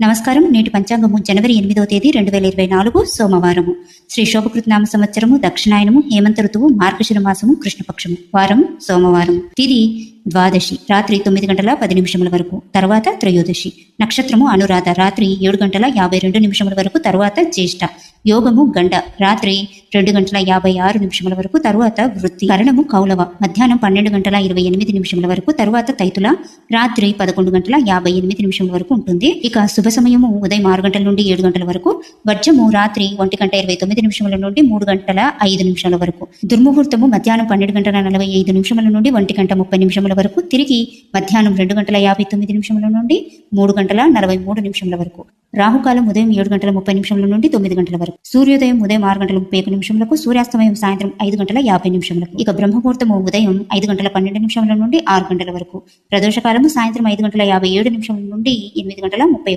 నమస్కారం. నేటి పంచాంగము జనవరి 8వ తేదీ 2024 సోమవారము. శ్రీ శోభకృతనామ సంవత్సరము, దక్షిణాయనము, హేమంత ఋతువు, మార్గశిర మాసము, కృష్ణపక్షము. వారం సోమవారం. తిథి ద్వాదశి, రాత్రి 9:10 వరకు, తర్వాత త్రయోదశి. నక్షత్రము అనురాధ, రాత్రి 7:52 వరకు, తర్వాత జ్యేష్ఠ. యోగము గండ, రాత్రి 2:56 వరకు, తరువాత వృత్తి. కరణము కౌలవ, మధ్యాహ్నం 12:28 వరకు, తరువాత తైతుల, రాత్రి 11:58 వరకు ఉంటుంది. ఇక శుభ సమయము ఉదయం 6 గంటల నుండి 7 గంటల వరకు, వర్జము రాత్రి 1:29 నుండి 3:05 వరకు, దుర్ముహూర్తము మధ్యాహ్నం 12:45 నుండి 1:30 వరకు, తిరిగి మధ్యాహ్నం 2:59 నుండి 3:43 వరకు. రాహుకాలం ఉదయం 7:30 నుండి 9 గంటల వరకు. సూర్యోదయం ఉదయం 6:31 సూర్యాస్తమయం సాయంత్రం 5:50. ఇక బ్రహ్మముహూర్తము ఉదయం 5:12 నుండి 6 గంటల వరకు. ప్రదోషకాలము సాయంత్రం 5:57 నుండి 8:30